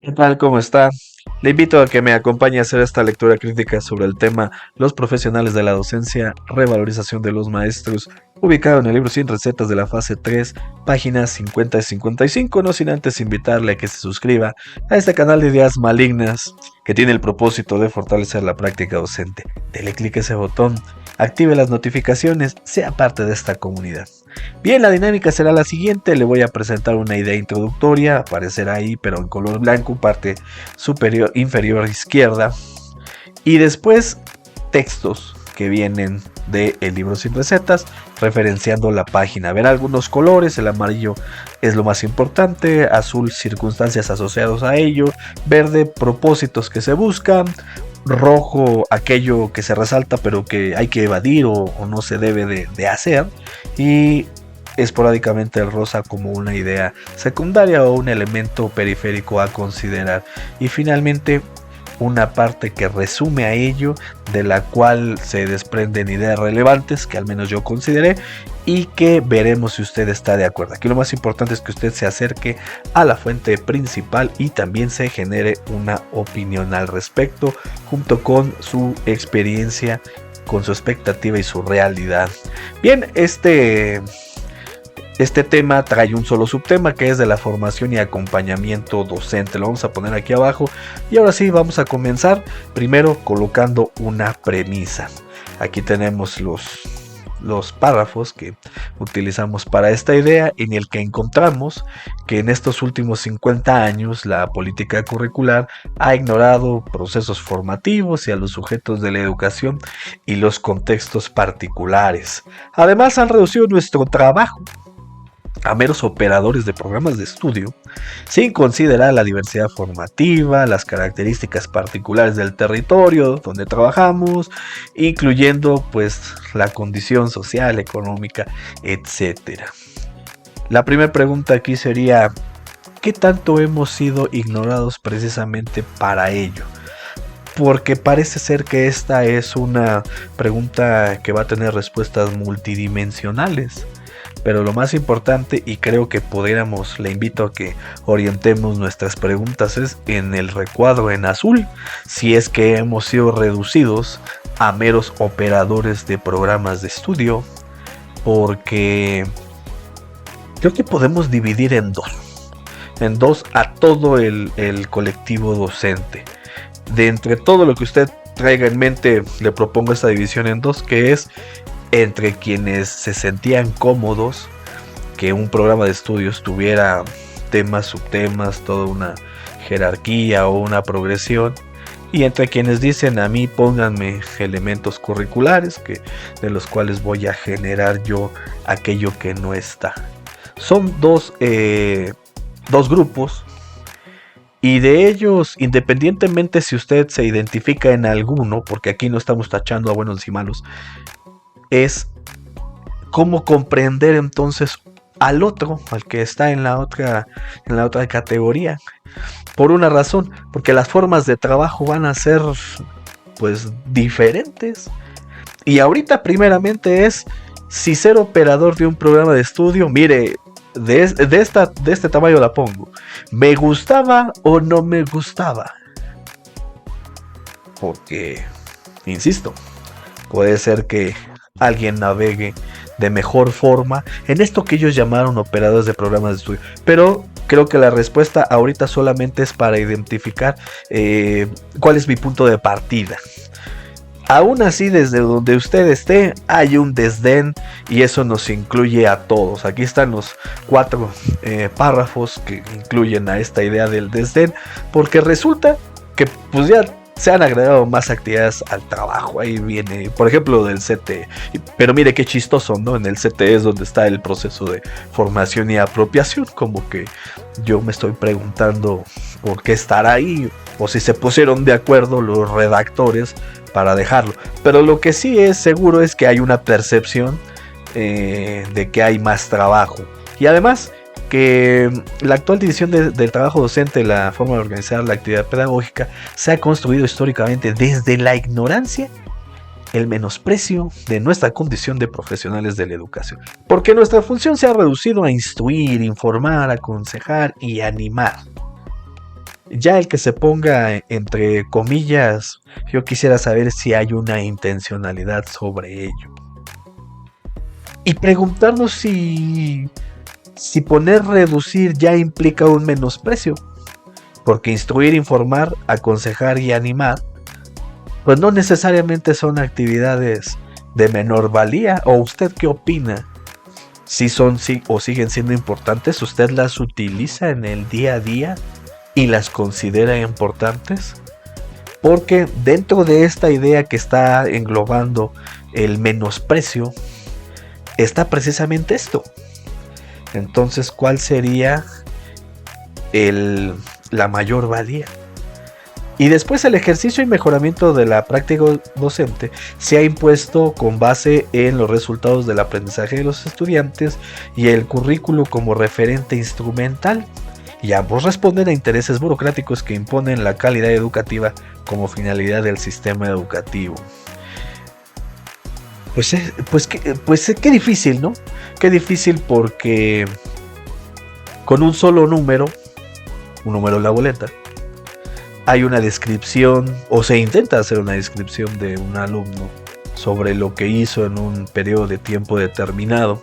¿Qué tal? ¿Cómo está? Le invito a que me acompañe a hacer esta lectura crítica sobre el tema Los profesionales de la docencia, revalorización de los maestros, ubicado en el libro Sin Recetas de la fase 3, páginas 50 y 55, no sin antes invitarle a que se suscriba a este canal de ideas malignas que tiene el propósito de fortalecer la práctica docente. Dele clic a ese botón, active las notificaciones, sea parte de esta comunidad. Bien, la dinámica será la siguiente. Le voy a presentar una idea introductoria, aparecerá ahí pero en color blanco, parte superior, inferior izquierda, y después textos que vienen del libro Sin Recetas, referenciando la página. Ver algunos colores, el amarillo es lo más importante, azul circunstancias asociadas a ello, verde propósitos que se buscan, rojo aquello que se resalta pero que hay que evadir o no se debe de hacer, y esporádicamente el rosa como una idea secundaria o un elemento periférico a considerar, y finalmente una parte que resume a ello, de la cual se desprenden ideas relevantes que al menos yo consideré y que veremos si usted está de acuerdo. Aquí lo más importante es que usted se acerque a la fuente principal y también se genere una opinión al respecto junto con su experiencia, con su expectativa y su realidad. Bien, este tema trae un solo subtema, que es de la formación y acompañamiento docente. Lo vamos a poner aquí abajo. Y ahora sí, vamos a comenzar primero colocando una premisa. Aquí tenemos los párrafos que utilizamos para esta idea, en el que encontramos que en estos últimos 50 años la política curricular ha ignorado procesos formativos y a los sujetos de la educación y los contextos particulares. Además, han reducido nuestro trabajo a meros operadores de programas de estudio, sin considerar la diversidad formativa, las características particulares del territorio donde trabajamos, incluyendo pues la condición social, económica, etcétera. La primera pregunta aquí sería: ¿qué tanto hemos sido ignorados precisamente para ello? Porque parece ser que esta es una pregunta que va a tener respuestas multidimensionales. Pero lo más importante, y creo que pudiéramos, le invito a que orientemos nuestras preguntas, es en el recuadro en azul, si es que hemos sido reducidos a meros operadores de programas de estudio, porque creo que podemos dividir en dos a todo el colectivo docente. De entre todo lo que usted traiga en mente, le propongo esta división en dos, que es entre quienes se sentían cómodos que un programa de estudios tuviera temas, subtemas, toda una jerarquía o una progresión, y entre quienes dicen: a mí pónganme elementos curriculares de los cuales voy a generar yo aquello que no está. Son dos grupos, y de ellos, independientemente si usted se identifica en alguno, porque aquí no estamos tachando a buenos y malos, es cómo comprender entonces al otro, al que está en la otra categoría. Por una razón, porque las formas de trabajo van a ser pues diferentes. Y ahorita primeramente es: si ser operador de un programa de estudio, mire, de este tamaño la pongo, ¿me gustaba o no me gustaba? Porque, insisto, puede ser que alguien navegue de mejor forma en esto que ellos llamaron operadores de programas de estudio, pero creo que la respuesta ahorita solamente es para identificar cuál es mi punto de partida. Aún así, desde donde usted esté, hay un desdén, y eso nos incluye a todos. Aquí están los 4 párrafos que incluyen a esta idea del desdén, porque resulta que pues ya se han agregado más actividades al trabajo. Ahí viene, por ejemplo, del CTE. Pero mire qué chistoso, ¿no? En el CTE es donde está el proceso de formación y apropiación. Como que yo me estoy preguntando por qué estará ahí, o si se pusieron de acuerdo los redactores para dejarlo. Pero lo que sí es seguro es que hay una percepción de que hay más trabajo. Y además, que la actual división del trabajo docente, la forma de organizar la actividad pedagógica, se ha construido históricamente desde la ignorancia, el menosprecio de nuestra condición de profesionales de la educación. Porque nuestra función se ha reducido a instruir, informar, aconsejar y animar. Ya el que se ponga entre comillas, yo quisiera saber si hay una intencionalidad sobre ello. Y preguntarnos si poner reducir ya implica un menosprecio. Porque instruir, informar, aconsejar y animar, pues no necesariamente son actividades de menor valía. ¿O usted qué opina? Si son o siguen siendo importantes, ¿usted las utiliza en el día a día y las considera importantes? Porque dentro de esta idea que está englobando el menosprecio, está precisamente esto. Entonces, ¿cuál sería la mayor valía? Y después el ejercicio y mejoramiento de la práctica docente se ha impuesto con base en los resultados del aprendizaje de los estudiantes y el currículo como referente instrumental, y ambos responden a intereses burocráticos que imponen la calidad educativa como finalidad del sistema educativo. Qué difícil, ¿no? Qué difícil, porque con un solo número, un número en la boleta, hay una descripción, o se intenta hacer una descripción de un alumno sobre lo que hizo en un periodo de tiempo determinado.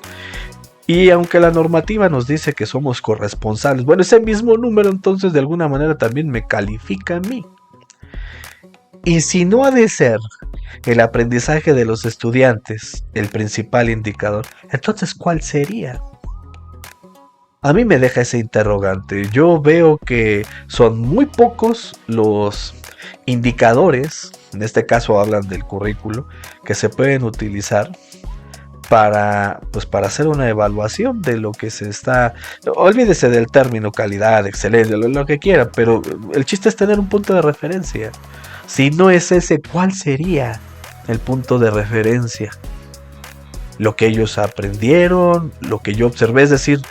Y aunque la normativa nos dice que somos corresponsables, bueno, ese mismo número entonces de alguna manera también me califica a mí. Y si no ha de ser el aprendizaje de los estudiantes el principal indicador, entonces ¿cuál sería? A mí me deja ese interrogante. Yo veo que son muy pocos los indicadores, en este caso hablan del currículo, que se pueden utilizar para hacer una evaluación de lo que se está. Olvídese del término calidad, excelencia, lo que quiera, pero el chiste es tener un punto de referencia. Si no es ese, ¿cuál sería el punto de referencia? Lo que ellos aprendieron, lo que yo observé, es decir,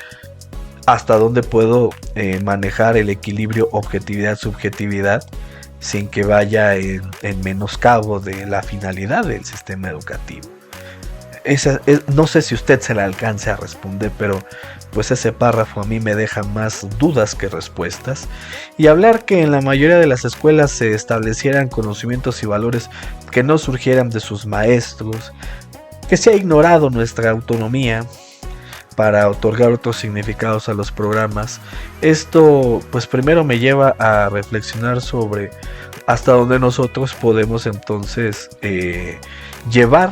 hasta dónde puedo manejar el equilibrio objetividad-subjetividad sin que vaya en menoscabo de la finalidad del sistema educativo. No sé si usted se la alcance a responder, pero pues ese párrafo a mí me deja más dudas que respuestas. Y hablar que en la mayoría de las escuelas se establecieran conocimientos y valores que no surgieran de sus maestros, que se ha ignorado nuestra autonomía para otorgar otros significados a los programas. Esto pues primero me lleva a reflexionar sobre hasta dónde nosotros podemos entonces llevar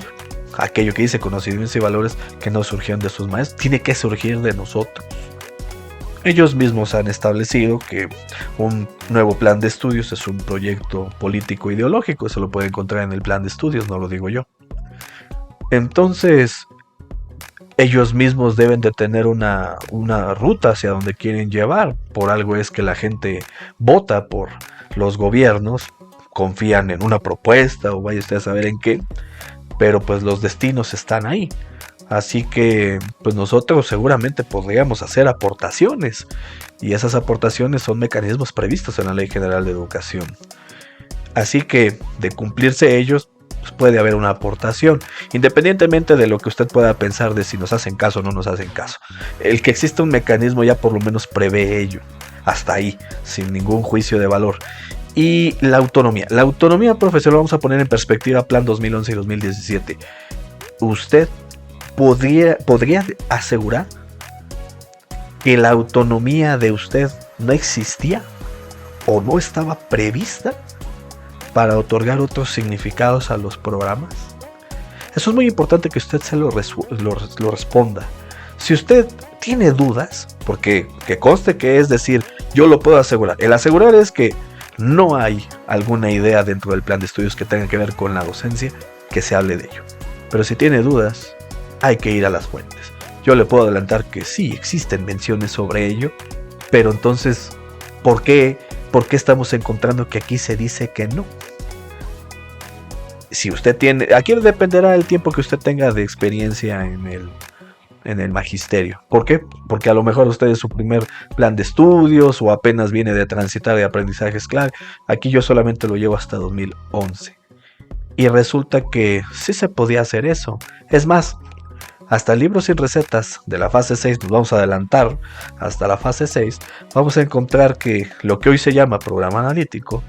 aquello que dice conocimientos y valores que no surgieron de sus maestros. Tiene que surgir de nosotros. Ellos mismos han establecido que un nuevo plan de estudios es un proyecto político ideológico. Eso lo puede encontrar en el plan de estudios, no lo digo yo. Entonces ellos mismos deben de tener una ruta hacia donde quieren llevar. Por algo es que la gente vota por los gobiernos, confían en una propuesta o vaya usted a saber en qué, pero pues los destinos están ahí. Así que pues nosotros seguramente podríamos hacer aportaciones, y esas aportaciones son mecanismos previstos en la Ley General de Educación. Así que de cumplirse ellos, pues puede haber una aportación, independientemente de lo que usted pueda pensar de si nos hacen caso o no nos hacen caso. El que exista un mecanismo ya por lo menos prevé ello, hasta ahí, sin ningún juicio de valor. Y la autonomía. La autonomía, profesor, lo vamos a poner en perspectiva, plan 2011 y 2017. ¿Usted podría asegurar que la autonomía de usted no existía o no estaba prevista para otorgar otros significados a los programas? Eso es muy importante que usted se lo responda. Si usted tiene dudas, porque que conste que es decir, yo lo puedo asegurar. El asegurar es que no hay alguna idea dentro del plan de estudios que tenga que ver con la docencia que se hable de ello. Pero si tiene dudas, hay que ir a las fuentes. Yo le puedo adelantar que sí existen menciones sobre ello, pero entonces, ¿por qué estamos encontrando que aquí se dice que no? Si usted tiene, aquí dependerá del tiempo que usted tenga de experiencia en el magisterio. ¿Por qué? Porque a lo mejor usted es su primer plan de estudios o apenas viene de transitar de aprendizajes clave. Aquí yo solamente lo llevo hasta 2011. Y resulta que sí se podía hacer eso. Es más, hasta el libro sin recetas de la fase 6, nos vamos a adelantar hasta la fase 6, vamos a encontrar que lo que hoy se llama programa analítico,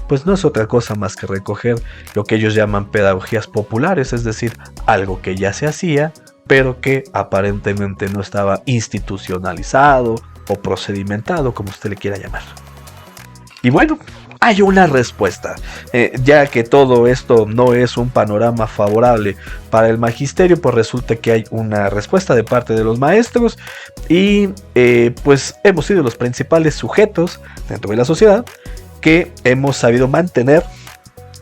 pues no es otra cosa más que recoger lo que ellos llaman pedagogías populares, es decir, algo que ya se hacía, pero que aparentemente no estaba institucionalizado o procedimentado, como usted le quiera llamar. Y bueno, hay una respuesta, ya que todo esto no es un panorama favorable para el magisterio, pues resulta que hay una respuesta de parte de los maestros y pues hemos sido los principales sujetos dentro de la sociedad que hemos sabido mantener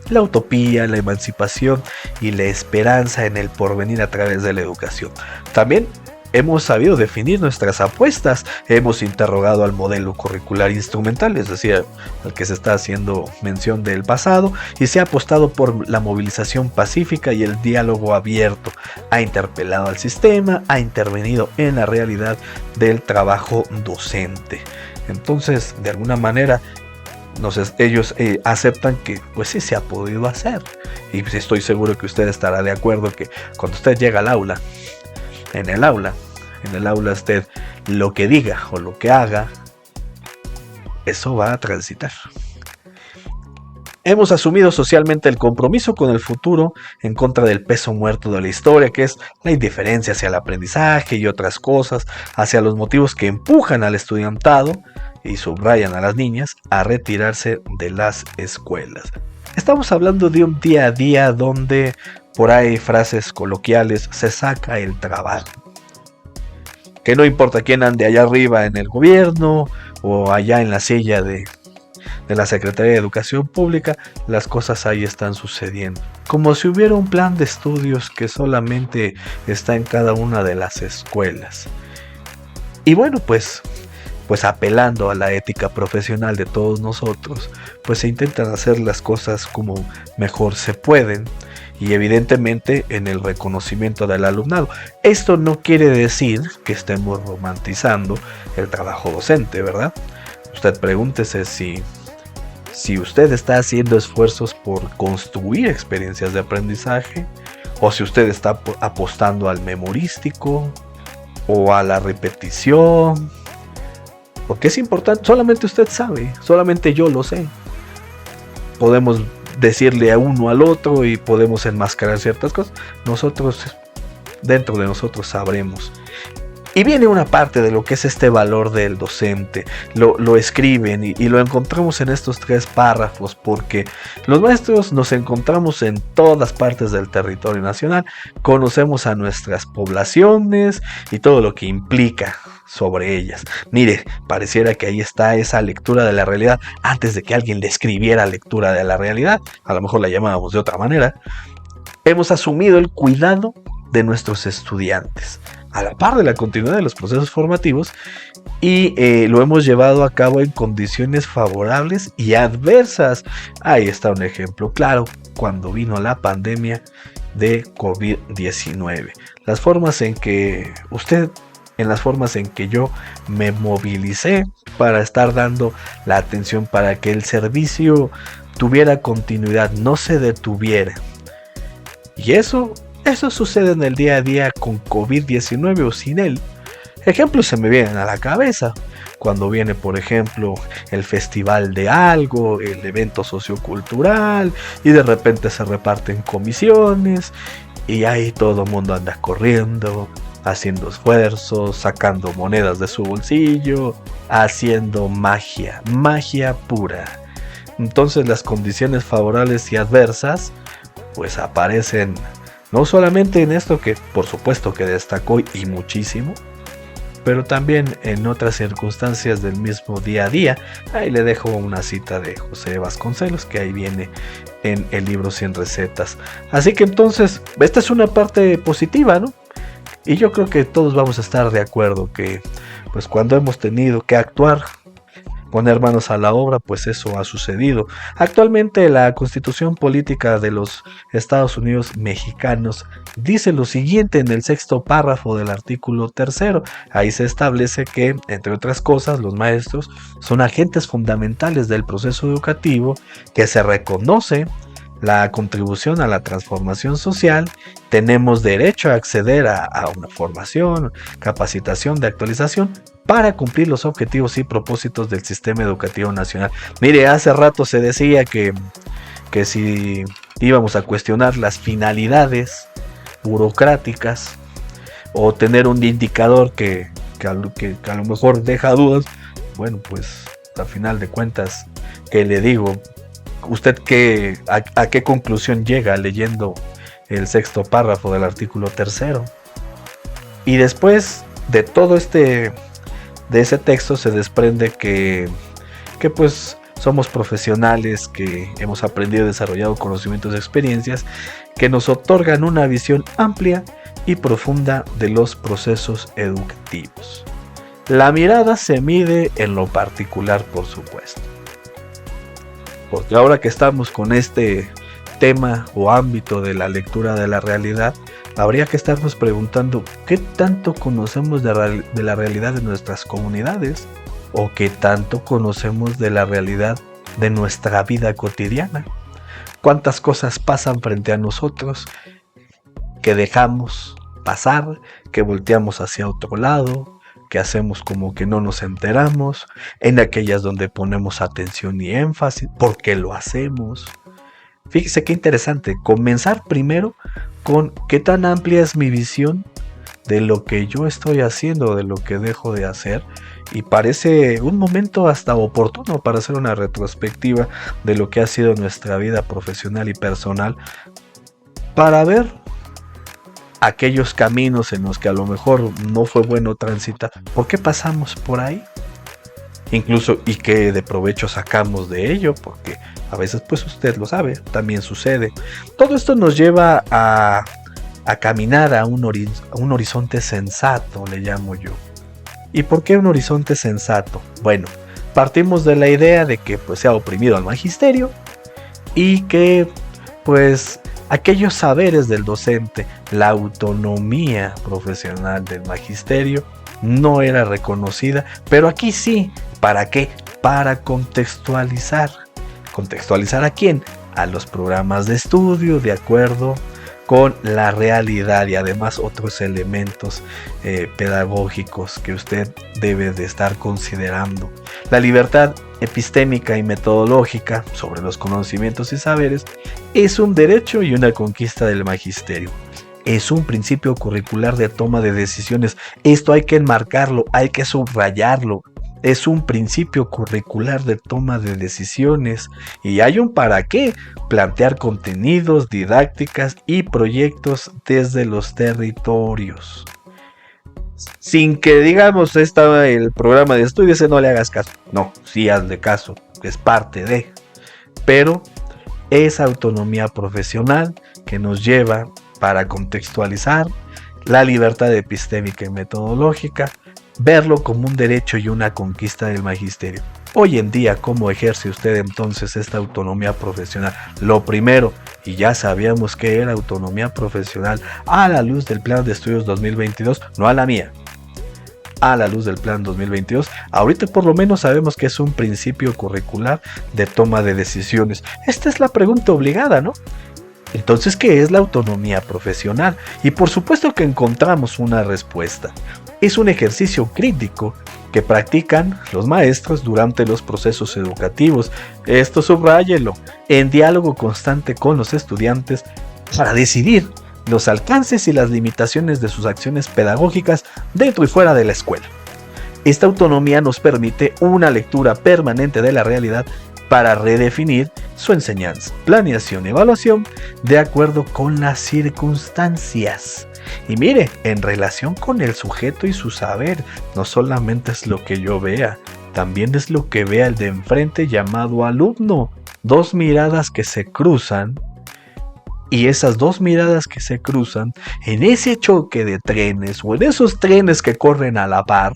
la utopía, la emancipación y la esperanza en el porvenir a través de la educación. También hemos sabido definir nuestras apuestas, hemos interrogado al modelo curricular instrumental, es decir, al que se está haciendo mención del pasado, y se ha apostado por la movilización pacífica y el diálogo abierto, ha interpelado al sistema, ha intervenido en la realidad del trabajo docente. Entonces, de alguna manera, ellos aceptan que pues sí se ha podido hacer, y pues estoy seguro que usted estará de acuerdo que cuando usted llega al aula, en el aula usted lo que diga o lo que haga, eso va a transitar. Hemos asumido socialmente el compromiso con el futuro en contra del peso muerto de la historia, que es la indiferencia hacia el aprendizaje y otras cosas, hacia los motivos que empujan al estudiantado y subrayan a las niñas a retirarse de las escuelas. Estamos hablando de un día a día donde, por ahí frases coloquiales, se saca el trabajo. Que no importa quién ande allá arriba en el gobierno o allá en la silla de la Secretaría de Educación Pública, las cosas ahí están sucediendo. Como si hubiera un plan de estudios que solamente está en cada una de las escuelas. Y bueno, pues apelando a la ética profesional de todos nosotros, pues se intentan hacer las cosas como mejor se pueden y evidentemente en el reconocimiento del alumnado. Esto no quiere decir que estemos romantizando el trabajo docente, ¿verdad? Usted pregúntese si usted está haciendo esfuerzos por construir experiencias de aprendizaje o si usted está apostando al memorístico o a la repetición. Porque es importante, solamente usted sabe, solamente yo lo sé. Podemos decirle a uno al otro y podemos enmascarar ciertas cosas. Nosotros, dentro de nosotros sabremos. Y viene una parte de lo que es este valor del docente. Lo escriben y lo encontramos en estos 3 párrafos, porque los maestros nos encontramos en todas partes del territorio nacional. Conocemos a nuestras poblaciones y todo lo que implica sobre ellas. Mire, pareciera que ahí está esa lectura de la realidad antes de que alguien le escribiera lectura de la realidad. A lo mejor la llamábamos de otra manera. Hemos asumido el cuidado de nuestros estudiantes a la par de la continuidad de los procesos formativos y lo hemos llevado a cabo en condiciones favorables y adversas. Ahí está un ejemplo claro, cuando vino la pandemia de COVID-19. Las formas en que yo me movilicé para estar dando la atención para que el servicio tuviera continuidad, no se detuviera. Y eso sucede en el día a día con COVID-19 o sin él. Ejemplos se me vienen a la cabeza. Cuando viene, por ejemplo, el festival de algo, el evento sociocultural, y de repente se reparten comisiones, y ahí todo el mundo anda corriendo, haciendo esfuerzos, sacando monedas de su bolsillo, haciendo magia pura. Entonces las condiciones favorables y adversas, pues aparecen no solamente en esto que por supuesto que destacó y muchísimo, pero también en otras circunstancias del mismo día a día. Ahí le dejo una cita de José Vasconcelos que ahí viene en el libro Sin Recetas. Así que entonces, esta es una parte positiva, ¿no? Y yo creo que todos vamos a estar de acuerdo que pues cuando hemos tenido que actuar, poner manos a la obra, pues eso ha sucedido. Actualmente la Constitución Política de los Estados Unidos Mexicanos dice lo siguiente en el 6º párrafo del artículo 3. Ahí se establece que, entre otras cosas, los maestros son agentes fundamentales del proceso educativo, que se reconoce la contribución a la transformación social, tenemos derecho a acceder a una formación, capacitación de actualización para cumplir los objetivos y propósitos del sistema educativo nacional. Mire, hace rato se decía que si íbamos a cuestionar las finalidades burocráticas o tener un indicador que a lo mejor deja dudas, bueno, pues al final de cuentas, ¿qué le digo? ¿Usted a qué conclusión llega leyendo el 6º párrafo del artículo 3? Y después de todo de ese texto se desprende que pues somos profesionales que hemos aprendido y desarrollado conocimientos y experiencias que nos otorgan una visión amplia y profunda de los procesos educativos. La mirada se mide en lo particular, por supuesto. Porque ahora que estamos con este tema o ámbito de la lectura de la realidad, habría que estarnos preguntando qué tanto conocemos de la realidad de nuestras comunidades o qué tanto conocemos de la realidad de nuestra vida cotidiana. ¿Cuántas cosas pasan frente a nosotros que dejamos pasar, que volteamos hacia otro lado, que hacemos como que no nos enteramos, en aquellas donde ponemos atención y énfasis, ¿por qué lo hacemos? Fíjese qué interesante, comenzar primero con qué tan amplia es mi visión de lo que yo estoy haciendo, de lo que dejo de hacer, y parece un momento hasta oportuno para hacer una retrospectiva de lo que ha sido nuestra vida profesional y personal, para ver aquellos caminos en los que a lo mejor no fue bueno transitar, ¿por qué pasamos por ahí? Incluso, y qué de provecho sacamos de ello, porque a veces, pues usted lo sabe, también sucede. Todo esto nos lleva a caminar a un horizonte sensato, le llamo yo. ¿Y por qué un horizonte sensato? Bueno, partimos de la idea de que pues se ha oprimido al magisterio y que pues aquellos saberes del docente, la autonomía profesional del magisterio no era reconocida, pero aquí sí. ¿Para qué? Para contextualizar. ¿Contextualizar a quién? A los programas de estudio, de acuerdo con la realidad y además otros elementos pedagógicos que usted debe de estar considerando. La libertad epistémica y metodológica sobre los conocimientos y saberes es un derecho y una conquista del magisterio. Es un principio curricular de toma de decisiones. Esto hay que enmarcarlo, hay que subrayarlo. Es un principio curricular de toma de decisiones y hay un para qué, plantear contenidos, didácticas y proyectos desde los territorios. Sin que digamos estaba el programa de estudio, ese no le hagas caso. No, sí hazle caso, es parte de. Pero esa autonomía profesional que nos lleva para contextualizar la libertad epistémica y metodológica, verlo como un derecho y una conquista del magisterio. Hoy en día, ¿cómo ejerce usted entonces esta autonomía profesional? Lo primero, y ya sabíamos que era autonomía profesional a la luz del Plan de Estudios 2022, no a la mía, a la luz del Plan 2022, ahorita por lo menos sabemos que es un principio curricular de toma de decisiones. Esta es la pregunta obligada, ¿no? Entonces, ¿qué es la autonomía profesional? Y por supuesto que encontramos una respuesta. Es un ejercicio crítico que practican los maestros durante los procesos educativos. Esto subráyelo, en diálogo constante con los estudiantes para decidir los alcances y las limitaciones de sus acciones pedagógicas dentro y fuera de la escuela. Esta autonomía nos permite una lectura permanente de la realidad para redefinir su enseñanza, planeación y evaluación de acuerdo con las circunstancias. Y mire, en relación con el sujeto y su saber, no solamente es lo que yo vea, también es lo que vea el de enfrente llamado alumno. Dos miradas que se cruzan, y esas dos miradas que se cruzan, en ese choque de trenes o en esos trenes que corren a la par,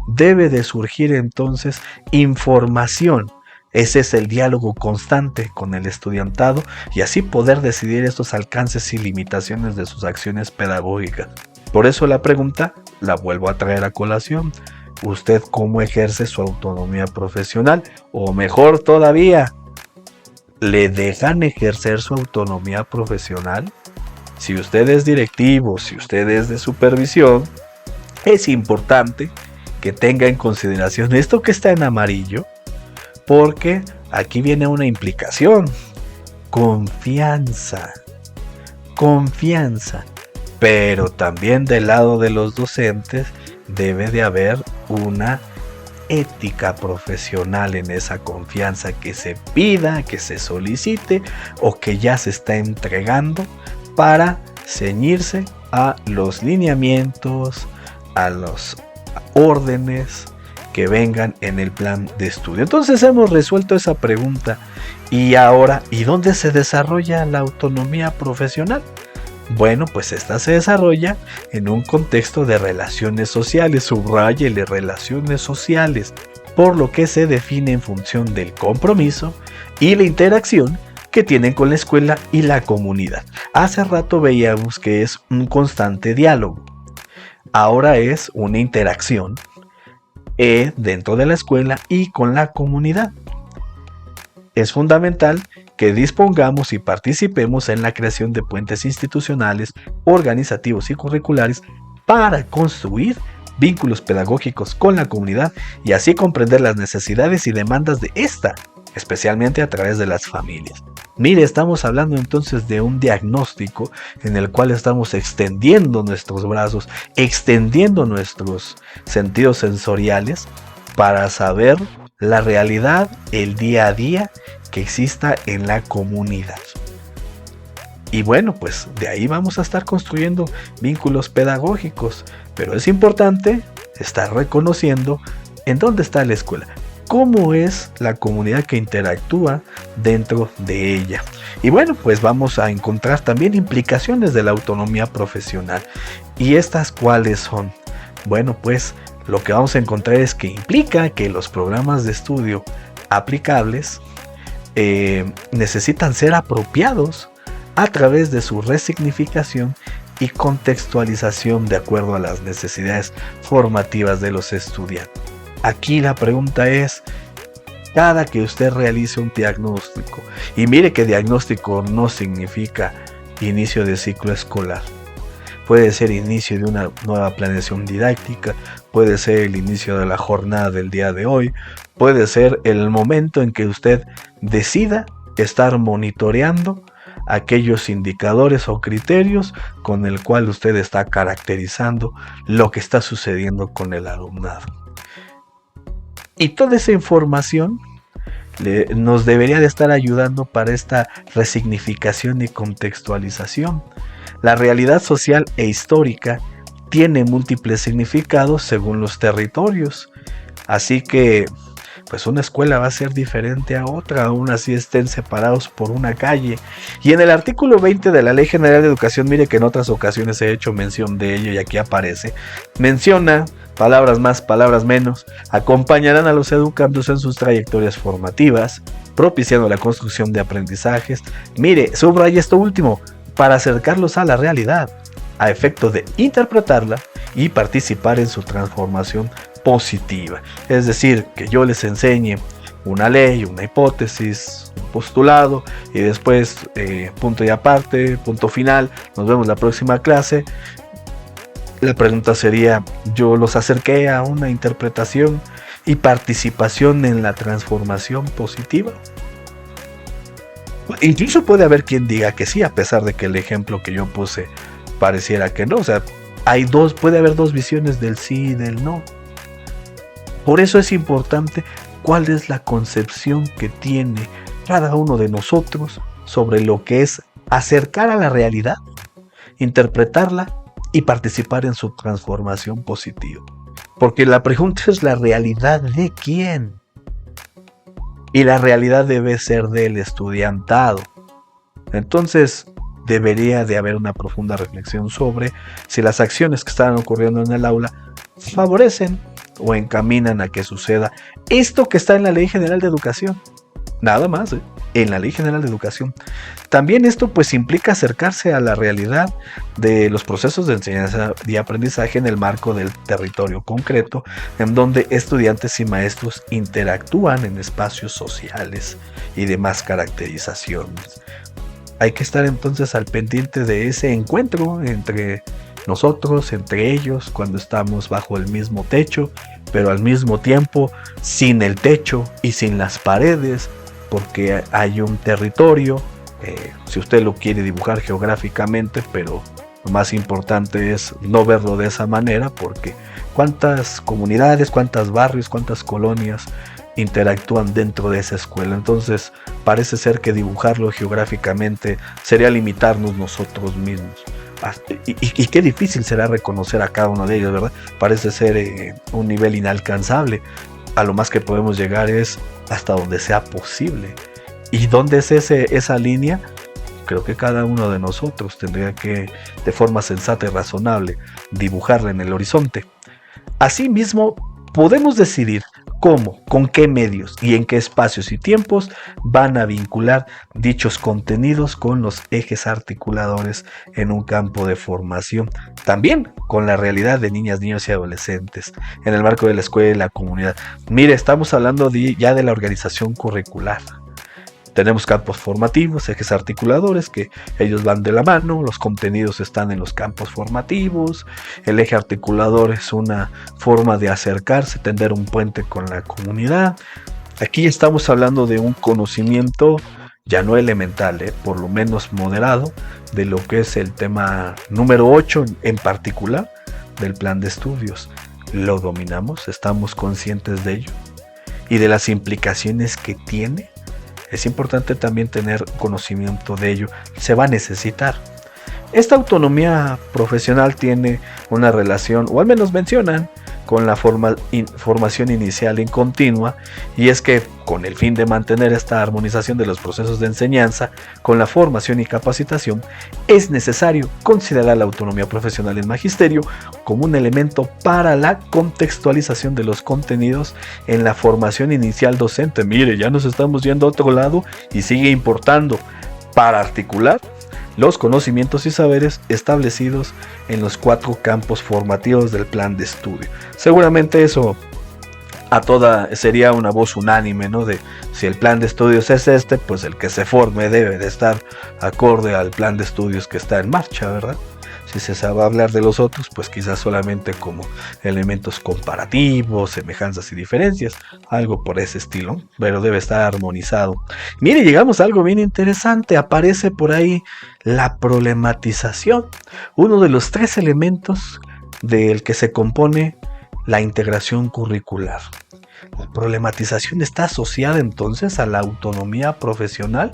debe de surgir entonces información. Ese es el diálogo constante con el estudiantado y así poder decidir estos alcances y limitaciones de sus acciones pedagógicas. Por eso la pregunta la vuelvo a traer a colación. ¿Usted cómo ejerce su autonomía profesional? O mejor todavía, le dejan ejercer su autonomía profesional. Si usted es directivo, si usted es de supervisión, es importante que tenga en consideración esto que está en amarillo, porque aquí viene una implicación. Confianza. Pero también del lado de los docentes debe de haber una ética profesional en esa confianza que se pida, que se solicite o que ya se está entregando para ceñirse a los lineamientos, a los órdenes que vengan en el plan de estudio. Entonces hemos resuelto esa pregunta. Y ahora, ¿y dónde se desarrolla la autonomía profesional? Bueno, pues esta se desarrolla en un contexto de relaciones sociales, subráyele relaciones sociales, por lo que se define en función del compromiso y la interacción que tienen con la escuela y la comunidad. Hace rato veíamos que es un constante diálogo, ahora es una interacción dentro de la escuela y con la comunidad. Es fundamental que dispongamos y participemos en la creación de puentes institucionales, organizativos y curriculares para construir vínculos pedagógicos con la comunidad y así comprender las necesidades y demandas de esta, especialmente a través de las familias. Mire, estamos hablando entonces de un diagnóstico en el cual estamos extendiendo nuestros brazos, extendiendo nuestros sentidos sensoriales para saber la realidad, el día a día que exista en la comunidad. Y bueno, pues de ahí vamos a estar construyendo vínculos pedagógicos, pero es importante estar reconociendo en dónde está la escuela, cómo es la comunidad que interactúa dentro de ella. Y bueno, pues vamos a encontrar también implicaciones de la autonomía profesional. ¿Y estas cuáles son? Bueno, pues lo que vamos a encontrar es que implica que los programas de estudio aplicables necesitan ser apropiados a través de su resignificación y contextualización de acuerdo a las necesidades formativas de los estudiantes. Aquí la pregunta es, cada que usted realice un diagnóstico, y mire que diagnóstico no significa inicio de ciclo escolar, puede ser inicio de una nueva planeación didáctica, puede ser el inicio de la jornada del día de hoy, puede ser el momento en que usted decida estar monitoreando aquellos indicadores o criterios con el cual usted está caracterizando lo que está sucediendo con el alumnado. Y toda esa información nos debería de estar ayudando para esta resignificación y contextualización. La realidad social e histórica tiene múltiples significados según los territorios, así que pues una escuela va a ser diferente a otra, aún así estén separados por una calle. Y en el artículo 20 de la Ley General de Educación, mire que en otras ocasiones he hecho mención de ello y aquí aparece, menciona, palabras más, palabras menos, acompañarán a los educandos en sus trayectorias formativas, propiciando la construcción de aprendizajes. Mire, subraya esto último, para acercarlos a la realidad, a efecto de interpretarla y participar en su transformación positiva. Es decir, que yo les enseñe una ley, una hipótesis, un postulado y después punto y aparte, punto final, nos vemos la próxima clase. La pregunta sería, ¿yo los acerqué a una interpretación y participación en la transformación positiva? Incluso puede haber quien diga que sí, a pesar de que el ejemplo que yo puse pareciera que no. O sea, puede haber dos visiones del sí y del no. Por eso es importante cuál es la concepción que tiene cada uno de nosotros sobre lo que es acercar a la realidad, interpretarla y participar en su transformación positiva. Porque la pregunta es la realidad de quién. Y la realidad debe ser del estudiantado. Entonces debería de haber una profunda reflexión sobre si las acciones que están ocurriendo en el aula favorecen o encaminan a que suceda esto que está en la Ley General de Educación. Nada más, en la Ley General de Educación. También esto pues implica acercarse a la realidad de los procesos de enseñanza y aprendizaje en el marco del territorio concreto, en donde estudiantes y maestros interactúan en espacios sociales y demás caracterizaciones. Hay que estar entonces al pendiente de ese encuentro entre nosotros, entre ellos, cuando estamos bajo el mismo techo, pero al mismo tiempo sin el techo y sin las paredes, porque hay un territorio, si usted lo quiere dibujar geográficamente, pero lo más importante es no verlo de esa manera, porque cuántas comunidades, cuántos barrios, cuántas colonias interactúan dentro de esa escuela. Entonces parece ser que dibujarlo geográficamente sería limitarnos nosotros mismos. Y qué difícil será reconocer a cada uno de ellos, ¿verdad? Parece ser un nivel inalcanzable. A lo más que podemos llegar es hasta donde sea posible. ¿Y dónde es esa línea? Creo que cada uno de nosotros tendría que, de forma sensata y razonable, dibujarla en el horizonte. Asimismo, podemos decidir cómo, con qué medios y en qué espacios y tiempos van a vincular dichos contenidos con los ejes articuladores en un campo de formación. También con la realidad de niñas, niños y adolescentes en el marco de la escuela y la comunidad. Mire, estamos hablando ya de la organización curricular. Tenemos campos formativos, ejes articuladores, que ellos van de la mano, los contenidos están en los campos formativos, el eje articulador es una forma de acercarse, tender un puente con la comunidad. Aquí estamos hablando de un conocimiento ya no elemental, por lo menos moderado, de lo que es el tema número 8 en particular del plan de estudios. ¿Lo dominamos? ¿Estamos conscientes de ello? ¿Y de las implicaciones que tiene? Es importante también tener conocimiento de ello. Se va a necesitar. Esta autonomía profesional tiene una relación, o al menos mencionan, con la formación inicial y continua, y es que con el fin de mantener esta armonización de los procesos de enseñanza con la formación y capacitación, es necesario considerar la autonomía profesional en magisterio como un elemento para la contextualización de los contenidos en la formación inicial docente. Mire, ya nos estamos yendo a otro lado y sigue importando para articular los conocimientos y saberes establecidos en los 4 campos formativos del plan de estudio. Seguramente eso sería una voz unánime, ¿no? De si el plan de estudios es este, pues el que se forme debe de estar acorde al plan de estudios que está en marcha, ¿verdad? Si se va a hablar de los otros, pues quizás solamente como elementos comparativos, semejanzas y diferencias, algo por ese estilo, pero debe estar armonizado. Mire, llegamos a algo bien interesante, aparece por ahí la problematización, uno de los 3 elementos del que se compone la integración curricular. La problematización está asociada entonces a la autonomía profesional.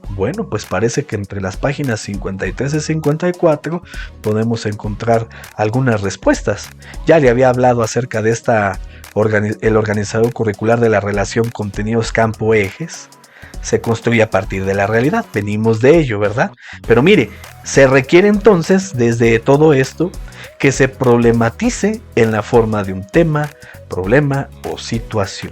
Bueno, pues parece que entre las páginas 53 y 54 podemos encontrar algunas respuestas. Ya le había hablado acerca de el organizador curricular de la relación contenidos campo-ejes. Se construye a partir de la realidad, venimos de ello, ¿verdad? Pero mire, se requiere entonces desde todo esto que se problematice en la forma de un tema, problema o situación.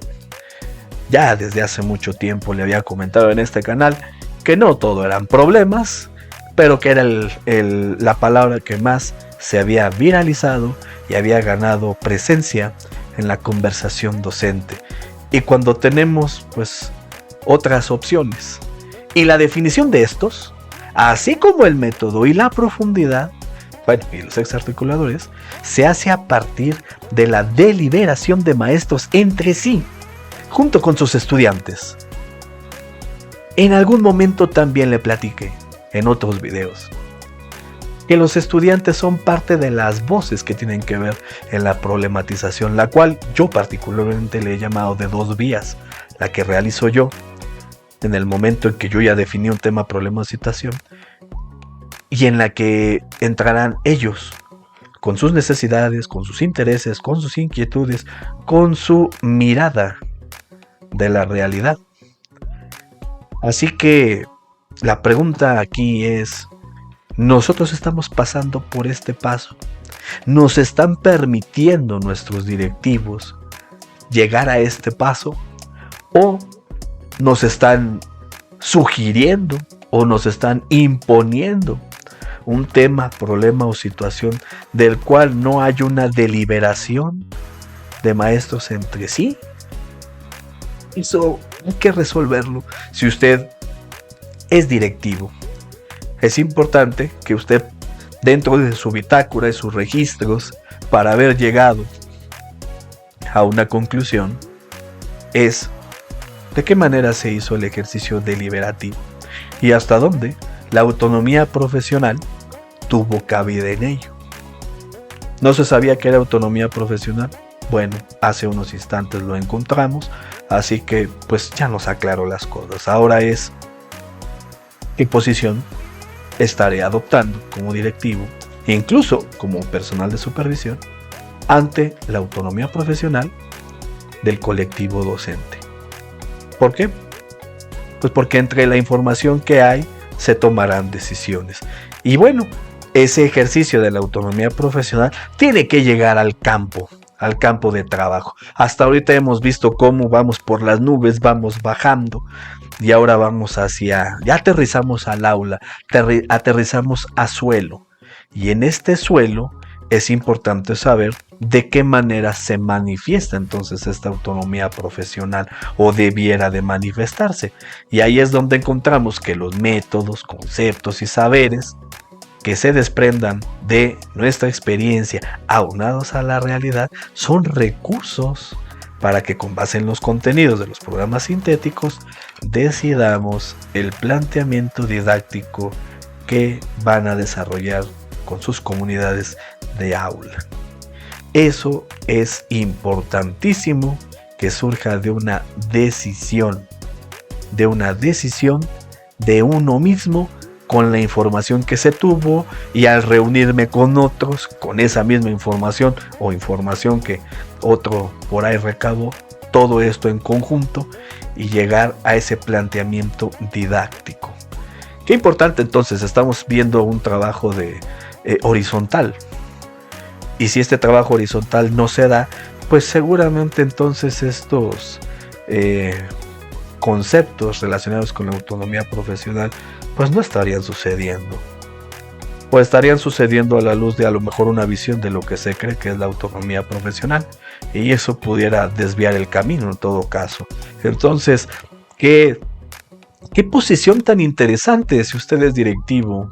Ya desde hace mucho tiempo le había comentado en este canal que no todo eran problemas, pero que era la palabra que más se había viralizado y había ganado presencia en la conversación docente. Y cuando tenemos pues otras opciones y la definición de estos, así como el método y la profundidad, bueno, y los exarticuladores, se hace a partir de la deliberación de maestros entre sí, junto con sus estudiantes. En algún momento también le platiqué, en otros videos, que los estudiantes son parte de las voces que tienen que ver en la problematización, la cual yo particularmente le he llamado de 2 vías, la que realizo yo en el momento en que yo ya definí un tema, problema o situación, y en la que entrarán ellos con sus necesidades, con sus intereses, con sus inquietudes, con su mirada de la realidad. Así que la pregunta aquí es, ¿nosotros estamos pasando por este paso? ¿Nos están permitiendo nuestros directivos llegar a este paso? ¿O nos están sugiriendo o nos están imponiendo un tema, problema o situación del cual no hay una deliberación de maestros entre sí. Eso hay que resolverlo. Si usted es directivo, es importante que usted, dentro de su bitácora y sus registros, para haber llegado a una conclusión, es de qué manera se hizo el ejercicio deliberativo y hasta dónde la autonomía profesional tuvo cabida en ello. ¿No se sabía que era autonomía profesional? Bueno, hace unos instantes lo encontramos, así que pues ya nos aclaró las cosas. Ahora es qué posición estaré adoptando como directivo, e incluso como personal de supervisión, ante la autonomía profesional del colectivo docente. ¿Por qué? Pues porque entre la información que hay se tomarán decisiones. Y bueno, ese ejercicio de la autonomía profesional tiene que llegar al campo de trabajo. Hasta ahorita hemos visto cómo vamos por las nubes, vamos bajando y ahora vamos ya aterrizamos al aula, aterrizamos a suelo. Y en este suelo es importante saber de qué manera se manifiesta entonces esta autonomía profesional o debiera de manifestarse. Y ahí es donde encontramos que los métodos, conceptos y saberes que se desprendan de nuestra experiencia aunados a la realidad son recursos para que con base en los contenidos de los programas sintéticos decidamos el planteamiento didáctico que van a desarrollar con sus comunidades de aula. Eso es importantísimo que surja de una decisión de uno mismo con la información que se tuvo y al reunirme con otros con esa misma información o información que otro por ahí recabó, todo esto en conjunto y llegar a ese planteamiento didáctico. Qué importante entonces, estamos viendo un trabajo horizontal. Y si este trabajo horizontal no se da, pues seguramente entonces estos conceptos relacionados con la autonomía profesional pues no estarían sucediendo. O estarían sucediendo a la luz de a lo mejor una visión de lo que se cree que es la autonomía profesional. Y eso pudiera desviar el camino en todo caso. Entonces, ¿qué posición tan interesante si usted es directivo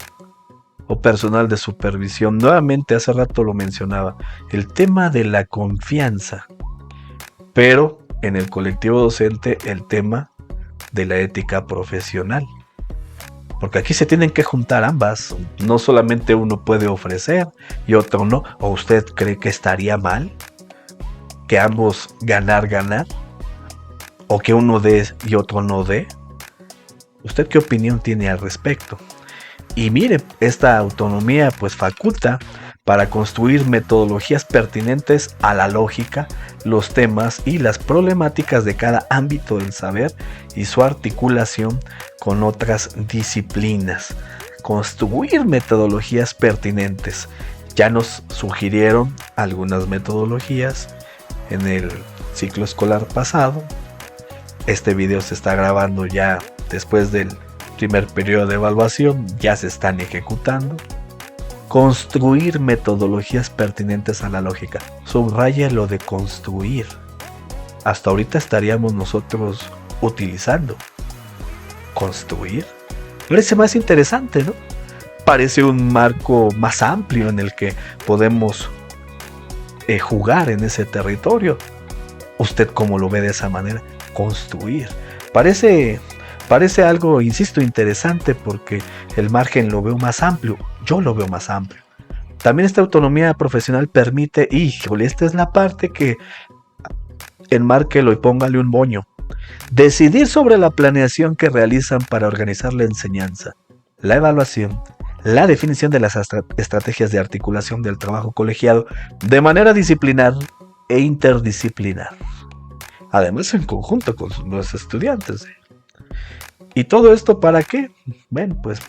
o personal de supervisión? Nuevamente, hace rato lo mencionaba, el tema de la confianza, pero en el colectivo docente el tema de la ética profesional, porque aquí se tienen que juntar ambas, no solamente uno puede ofrecer y otro no. ¿O usted cree que estaría mal que ambos ganar, o que uno dé y otro no dé? ¿Usted qué opinión tiene al respecto? Y mire, esta autonomía pues faculta para construir metodologías pertinentes a la lógica, los temas y las problemáticas de cada ámbito del saber y su articulación con otras disciplinas. Construir metodologías pertinentes. Ya nos sugirieron algunas metodologías en el ciclo escolar pasado. Este video se está grabando ya después del primer periodo de evaluación, ya se están ejecutando. Construir metodologías pertinentes a la lógica. Subraya lo de construir. Hasta ahorita estaríamos nosotros utilizando construir. Parece más interesante, ¿no? Parece un marco más amplio en el que podemos jugar en ese territorio. ¿Usted cómo lo ve de esa manera? Construir. Parece algo, insisto, interesante porque el margen lo veo más amplio. Yo lo veo más amplio. También esta autonomía profesional permite, híjole, esta es la parte que enmárquelo y póngale un moño. Decidir sobre la planeación que realizan para organizar la enseñanza, la evaluación, la definición de las estrategias de articulación del trabajo colegiado de manera disciplinar e interdisciplinar. Además, en conjunto con los estudiantes. ¿Y todo esto para qué? Bueno, pues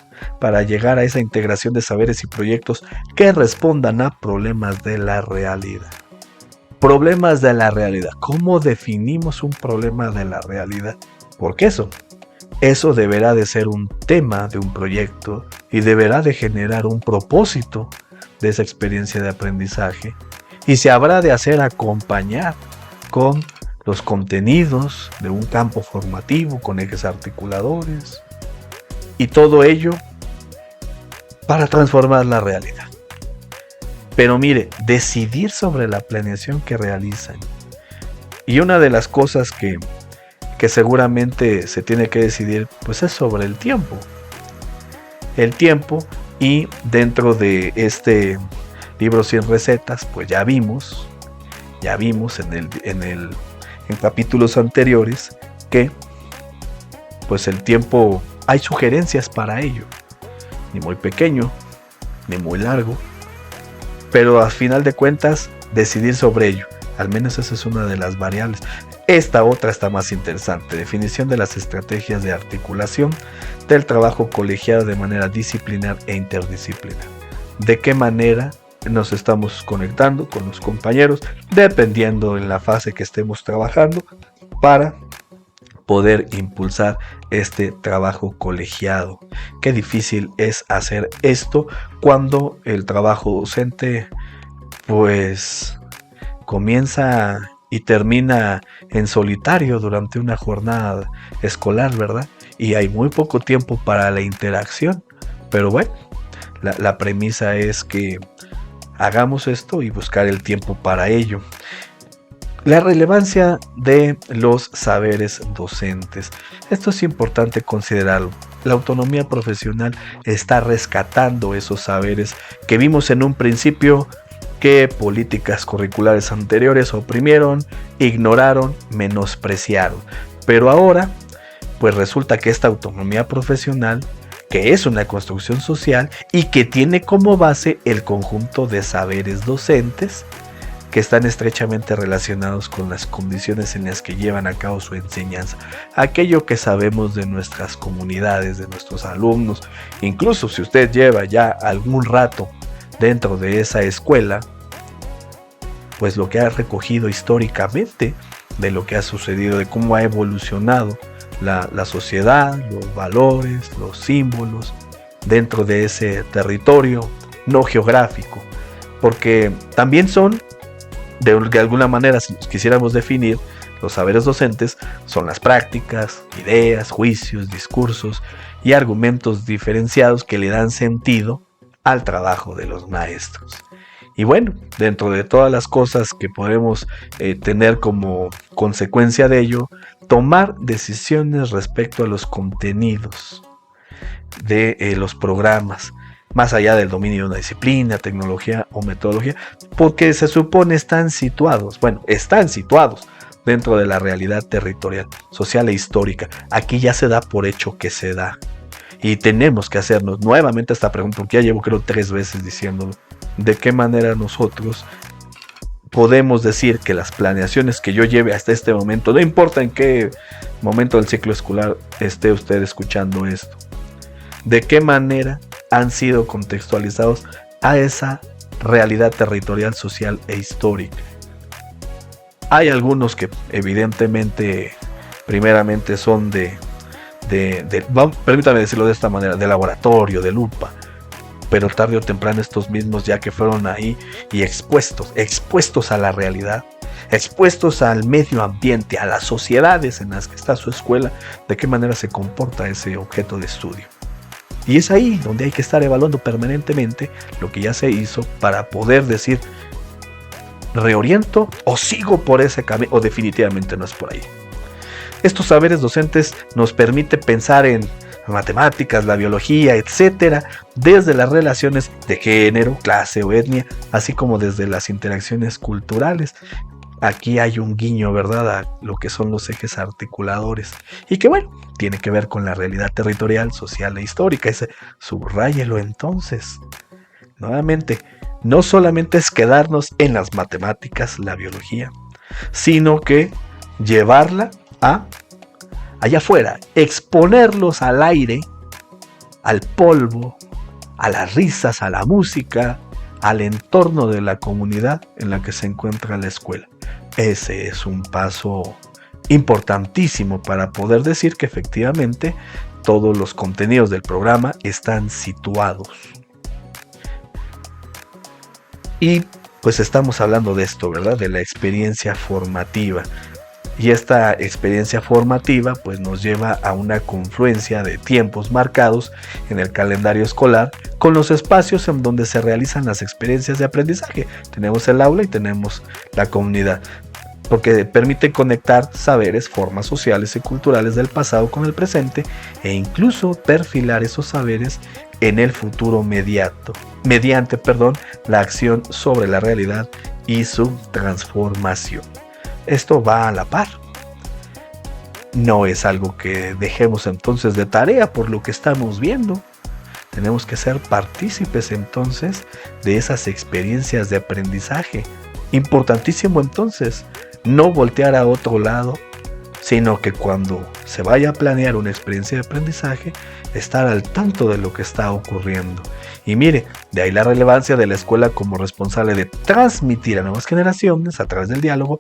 para llegar a esa integración de saberes y proyectos que respondan a problemas de la realidad. Problemas de la realidad. ¿Cómo definimos un problema de la realidad? Porque eso deberá de ser un tema de un proyecto y deberá de generar un propósito de esa experiencia de aprendizaje, y se habrá de hacer acompañar con los contenidos de un campo formativo con ejes articuladores, y todo ello para transformar la realidad. Pero mire, decidir sobre la planeación que realizan, y una de las cosas que seguramente se tiene que decidir, pues es sobre el tiempo. El tiempo, y dentro de este libro 100 recetas, pues ya vimos en capítulos anteriores que pues el tiempo, hay sugerencias para ello, ni muy pequeño, ni muy largo, pero al final de cuentas decidir sobre ello. Al menos esa es una de las variables. Esta otra está más interesante: definición de las estrategias de articulación del trabajo colegiado de manera disciplinar e interdisciplinar. ¿De qué manera nos estamos conectando con los compañeros, dependiendo en la fase que estemos trabajando, para poder impulsar este trabajo colegiado? Qué difícil es hacer esto cuando el trabajo docente pues comienza y termina en solitario durante una jornada escolar, ¿verdad? Y hay muy poco tiempo para la interacción. Pero bueno, la premisa es que hagamos esto y buscar el tiempo para ello. La relevancia de los saberes docentes. Esto es importante considerarlo. La autonomía profesional está rescatando esos saberes que vimos en un principio que políticas curriculares anteriores oprimieron, ignoraron, menospreciaron. Pero ahora, pues resulta que esta autonomía profesional, que es una construcción social y que tiene como base el conjunto de saberes docentes que están estrechamente relacionados con las condiciones en las que llevan a cabo su enseñanza. Aquello que sabemos de nuestras comunidades, de nuestros alumnos, incluso si usted lleva ya algún rato dentro de esa escuela, pues lo que ha recogido históricamente de lo que ha sucedido, de cómo ha evolucionado la sociedad, los valores, los símbolos dentro de ese territorio no geográfico, porque también son, de alguna manera, si los quisiéramos definir, los saberes docentes son las prácticas, ideas, juicios, discursos y argumentos diferenciados que le dan sentido al trabajo de los maestros. Y bueno, dentro de todas las cosas que podemos tener como consecuencia de ello, tomar decisiones respecto a los contenidos de los programas, más allá del dominio de una disciplina, tecnología o metodología, porque se supone están situados dentro de la realidad territorial, social e histórica. Aquí ya se da por hecho que se da. Y tenemos que hacernos nuevamente esta pregunta, porque ya llevo creo 3 veces diciéndolo. ¿De qué manera nosotros podemos decir que las planeaciones que yo lleve hasta este momento, no importa en qué momento del ciclo escolar esté usted escuchando esto, de qué manera han sido contextualizados a esa realidad territorial, social e histórica? Hay algunos que evidentemente, primeramente son permítame decirlo de esta manera, de laboratorio, de lupa, pero tarde o temprano estos mismos, ya que fueron ahí y expuestos a la realidad, expuestos al medio ambiente, a las sociedades en las que está su escuela, de qué manera se comporta ese objeto de estudio. Y es ahí donde hay que estar evaluando permanentemente lo que ya se hizo para poder decir, reoriento o sigo por ese camino o definitivamente no es por ahí. Estos saberes docentes nos permite pensar en matemáticas, la biología, etcétera, desde las relaciones de género, clase o etnia, así como desde las interacciones culturales. Aquí hay un guiño, ¿verdad?, a lo que son los ejes articuladores y que, bueno, tiene que ver con la realidad territorial, social e histórica. Subráyelo entonces. Nuevamente, no solamente es quedarnos en las matemáticas, la biología, sino que llevarla allá afuera, exponerlos al aire, al polvo, a las risas, a la música, al entorno de la comunidad en la que se encuentra la escuela. Ese es un paso importantísimo para poder decir que efectivamente todos los contenidos del programa están situados. Y pues estamos hablando de esto, ¿verdad? De la experiencia formativa. Y esta experiencia formativa pues nos lleva a una confluencia de tiempos marcados en el calendario escolar con los espacios en donde se realizan las experiencias de aprendizaje. Tenemos el aula y tenemos la comunidad, porque permite conectar saberes, formas sociales y culturales del pasado con el presente e incluso perfilar esos saberes en el futuro mediante la acción sobre la realidad y su transformación. Esto va a la par. No es algo que dejemos entonces de tarea por lo que estamos viendo. Tenemos que ser partícipes entonces de esas experiencias de aprendizaje. Importantísimo entonces no voltear a otro lado, sino que cuando se vaya a planear una experiencia de aprendizaje, estar al tanto de lo que está ocurriendo. Y mire, de ahí la relevancia de la escuela como responsable de transmitir a nuevas generaciones, a través del diálogo,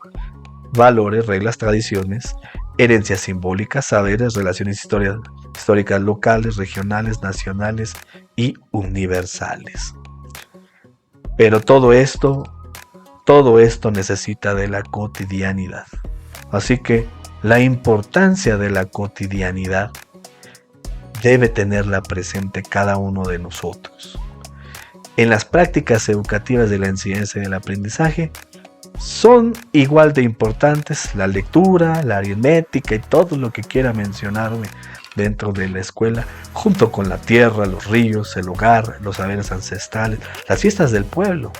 valores, reglas, tradiciones, herencias simbólicas, saberes, relaciones históricas locales, regionales, nacionales y universales. Pero todo esto necesita de la cotidianidad. Así que la importancia de la cotidianidad debe tenerla presente cada uno de nosotros. En las prácticas educativas de la enseñanza y del aprendizaje son igual de importantes la lectura, la aritmética y todo lo que quiera mencionarme dentro de la escuela, junto con la tierra, los ríos, el hogar, los saberes ancestrales, las fiestas del pueblo.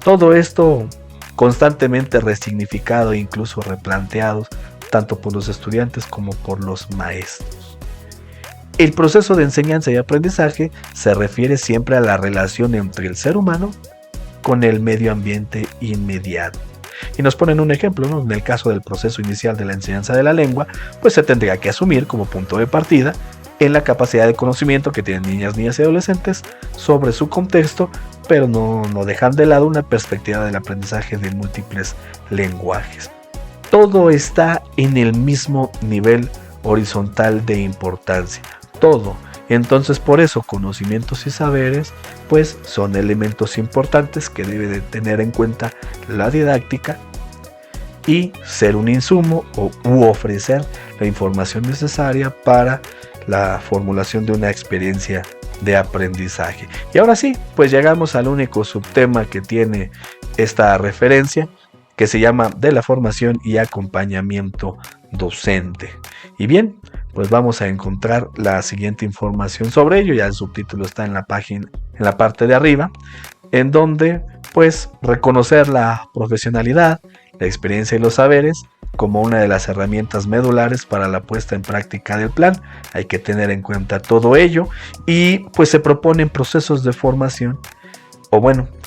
Todo esto constantemente resignificado e incluso replanteado tanto por los estudiantes como por los maestros. El proceso de enseñanza y aprendizaje se refiere siempre a la relación entre el ser humano con el medio ambiente inmediato. Y nos ponen un ejemplo, ¿no? En el caso del proceso inicial de la enseñanza de la lengua, pues se tendría que asumir como punto de partida en la capacidad de conocimiento que tienen niñas y adolescentes sobre su contexto, pero no dejan de lado una perspectiva del aprendizaje de múltiples lenguajes. Todo está en el mismo nivel horizontal de importancia, todo. Entonces por eso conocimientos y saberes pues son elementos importantes que debe de tener en cuenta la didáctica y ser un insumo u ofrecer la información necesaria para la formulación de una experiencia de aprendizaje. Y ahora sí, pues llegamos al único subtema que tiene esta referencia, que se llama de la formación y acompañamiento docente. Y bien, pues vamos a encontrar la siguiente información sobre ello. Ya el subtítulo está en la página, en la parte de arriba, en donde pues reconocer la profesionalidad, la experiencia y los saberes como una de las herramientas medulares para la puesta en práctica del plan. Hay que tener en cuenta todo ello y pues se proponen procesos de formación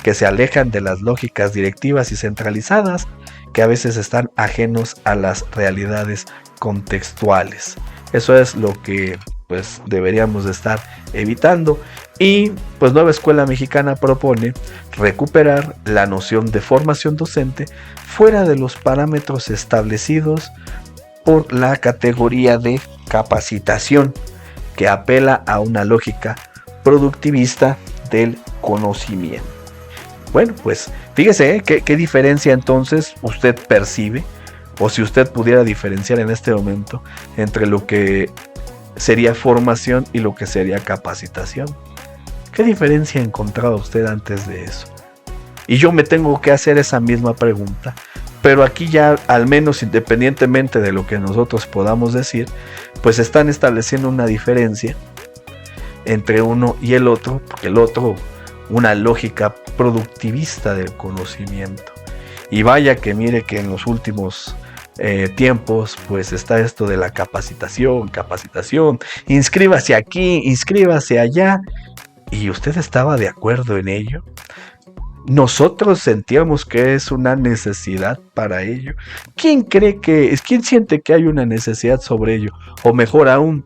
que se alejan de las lógicas directivas y centralizadas que a veces están ajenos a las realidades contextuales. Eso es lo que pues deberíamos de estar evitando. Y pues Nueva Escuela Mexicana propone recuperar la noción de formación docente fuera de los parámetros establecidos por la categoría de capacitación, que apela a una lógica productivista del conocimiento. Bueno, pues fíjese qué diferencia entonces usted percibe, o si usted pudiera diferenciar en este momento entre lo que sería formación y lo que sería capacitación. ¿Qué diferencia ha encontrado usted antes de eso? Y yo me tengo que hacer esa misma pregunta, pero aquí ya, al menos independientemente de lo que nosotros podamos decir, pues están estableciendo una diferencia entre uno y el otro, porque el otro, una lógica productivista del conocimiento. Y vaya que mire que en los últimos tiempos pues está esto de la capacitación, inscríbase aquí, inscríbase allá. ¿Y usted estaba de acuerdo en ello? Nosotros sentíamos que es una necesidad para ello. ¿Quién siente que hay una necesidad sobre ello? O mejor aún,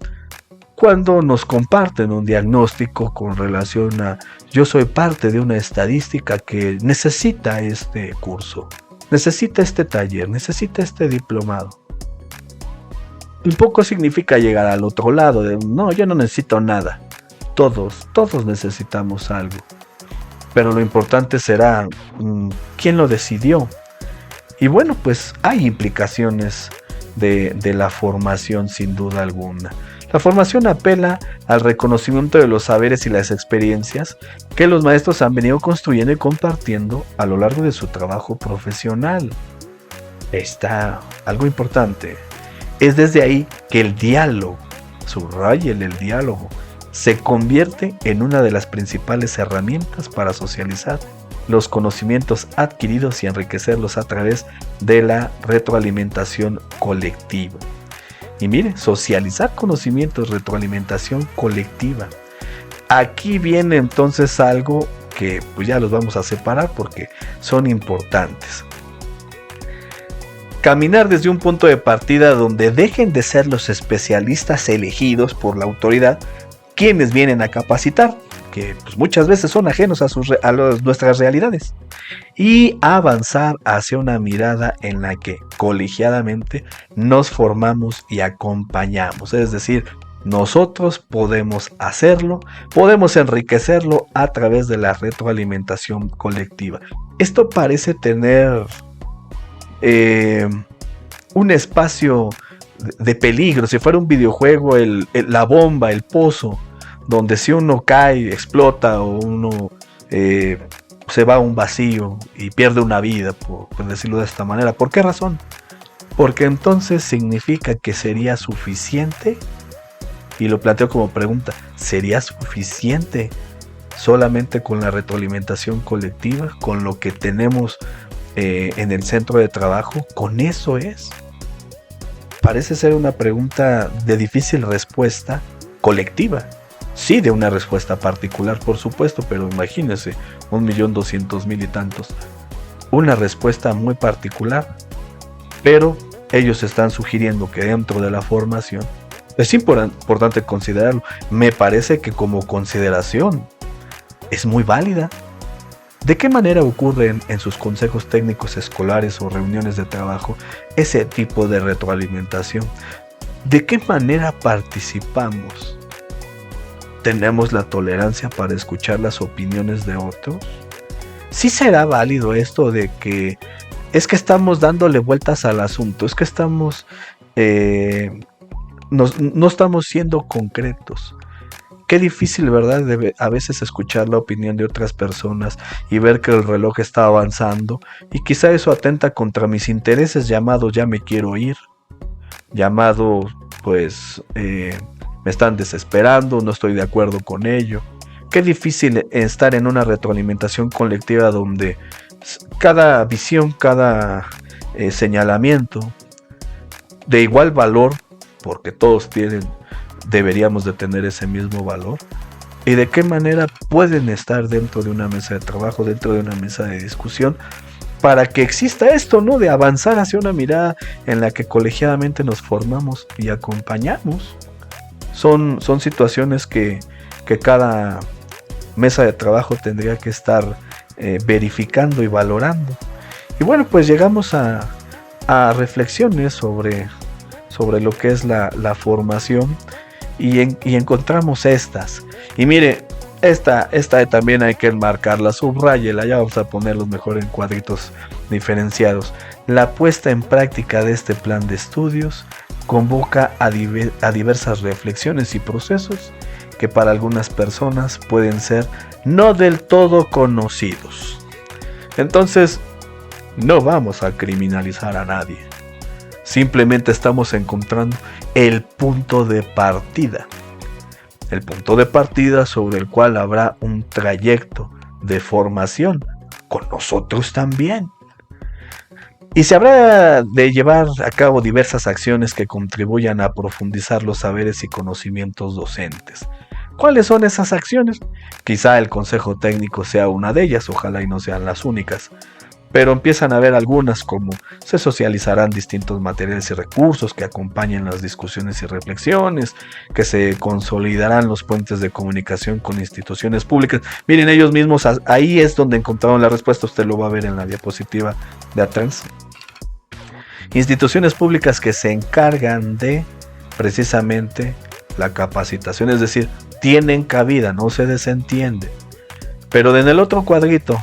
cuando nos comparten un diagnóstico con relación a yo soy parte de una estadística que necesita este curso, necesita este taller, necesita este diplomado. Tampoco significa llegar al otro lado, de no, yo no necesito nada. Todos necesitamos algo. Pero lo importante será quién lo decidió. Y bueno, pues hay implicaciones de la formación sin duda alguna. La formación apela al reconocimiento de los saberes y las experiencias que los maestros han venido construyendo y compartiendo a lo largo de su trabajo profesional. Está algo importante. Es desde ahí que el diálogo, subrayen el diálogo, se convierte en una de las principales herramientas para socializar los conocimientos adquiridos y enriquecerlos a través de la retroalimentación colectiva. Y mire, socializar conocimientos, retroalimentación colectiva. Aquí viene entonces algo que pues ya los vamos a separar porque son importantes. Caminar desde un punto de partida donde dejen de ser los especialistas elegidos por la autoridad quienes vienen a capacitar, que pues muchas veces son ajenos a nuestras realidades, y avanzar hacia una mirada en la que colegiadamente nos formamos y acompañamos. Es decir, nosotros podemos hacerlo, podemos enriquecerlo a través de la retroalimentación colectiva. Esto parece tener un espacio de peligro. Si fuera un videojuego, la bomba, el pozo, donde si uno cae, explota, o uno se va a un vacío y pierde una vida, por decirlo de esta manera. ¿Por qué razón? Porque entonces significa que sería suficiente, y lo planteo como pregunta, ¿sería suficiente solamente con la retroalimentación colectiva, con lo que tenemos en el centro de trabajo? ¿Con eso es? Parece ser una pregunta de difícil respuesta colectiva. Sí, de una respuesta particular, por supuesto, pero imagínense, 1.200.000 y tantos. Una respuesta muy particular, pero ellos están sugiriendo que dentro de la formación es importante considerarlo. Me parece que como consideración es muy válida. ¿De qué manera ocurren en sus consejos técnicos escolares o reuniones de trabajo ese tipo de retroalimentación? ¿De qué manera participamos? ¿Tenemos la tolerancia para escuchar las opiniones de otros? ¿Sí será válido esto de que es que estamos dándole vueltas al asunto, es que estamos no estamos siendo concretos? Qué difícil, ¿verdad? A veces escuchar la opinión de otras personas y ver que el reloj está avanzando y quizá eso atenta contra mis intereses, llamado ya me quiero ir, llamado pues me están desesperando, no estoy de acuerdo con ello. Qué difícil estar en una retroalimentación colectiva donde cada visión, cada señalamiento de igual valor, porque todos deberíamos de tener ese mismo valor, y de qué manera pueden estar dentro de una mesa de trabajo, dentro de una mesa de discusión, para que exista esto, ¿no? De avanzar hacia una mirada en la que colegiadamente nos formamos y acompañamos. Son situaciones que cada mesa de trabajo tendría que estar verificando y valorando. Y bueno, pues llegamos a reflexiones sobre lo que es la formación y encontramos estas. Y mire, esta también hay que enmarcarla, subráyela, ya vamos a ponerlos mejor en cuadritos diferenciados. La puesta en práctica de este plan de estudios convoca a diversas reflexiones y procesos que para algunas personas pueden ser no del todo conocidos. Entonces, no vamos a criminalizar a nadie. Simplemente estamos encontrando el punto de partida. El punto de partida sobre el cual habrá un trayecto de formación con nosotros también. Y se habrá de llevar a cabo diversas acciones que contribuyan a profundizar los saberes y conocimientos docentes. ¿Cuáles son esas acciones? Quizá el consejo técnico sea una de ellas, ojalá y no sean las únicas. Pero empiezan a haber algunas, como se socializarán distintos materiales y recursos que acompañen las discusiones y reflexiones, que se consolidarán los puentes de comunicación con instituciones públicas. Miren, ellos mismos, ahí es donde encontraron la respuesta, usted lo va a ver en la diapositiva de atrás. Instituciones públicas que se encargan de precisamente la capacitación, es decir, tienen cabida, no se desentiende. Pero en el otro cuadrito,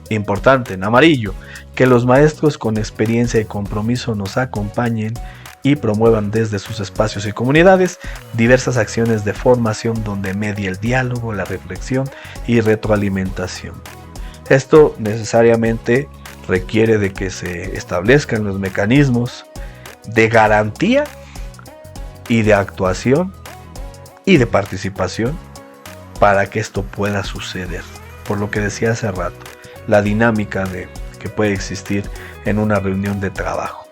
importante, en amarillo, que los maestros con experiencia y compromiso nos acompañen y promuevan desde sus espacios y comunidades diversas acciones de formación donde medie el diálogo, la reflexión y retroalimentación. Esto necesariamente requiere de que se establezcan los mecanismos de garantía y de actuación y de participación para que esto pueda suceder. Por lo que decía hace rato, la dinámica que puede existir en una reunión de trabajo.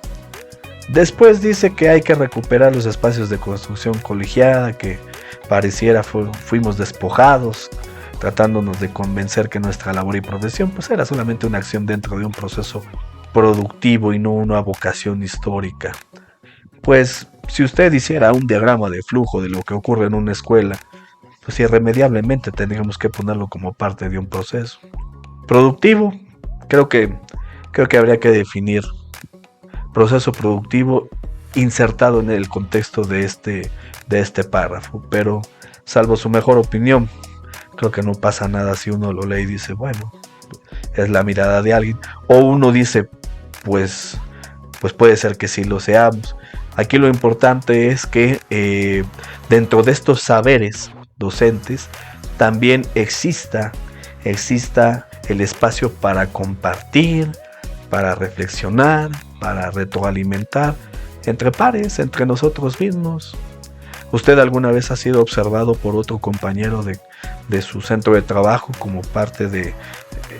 Después dice que hay que recuperar los espacios de construcción colegiada que pareciera fuimos despojados, tratándonos de convencer que nuestra labor y profesión pues era solamente una acción dentro de un proceso productivo y no una vocación histórica. Pues si usted hiciera un diagrama de flujo de lo que ocurre en una escuela, pues irremediablemente tendríamos que ponerlo como parte de un proceso productivo. Creo que habría que definir proceso productivo insertado en el contexto de este párrafo, pero salvo su mejor opinión, creo que no pasa nada si uno lo lee y dice, bueno, es la mirada de alguien, o uno dice, pues puede ser que sí lo seamos. Aquí lo importante es que dentro de estos saberes docentes también exista el espacio para compartir, para reflexionar, para retroalimentar entre pares, entre nosotros mismos. ¿Usted alguna vez ha sido observado por otro compañero de su centro de trabajo como parte de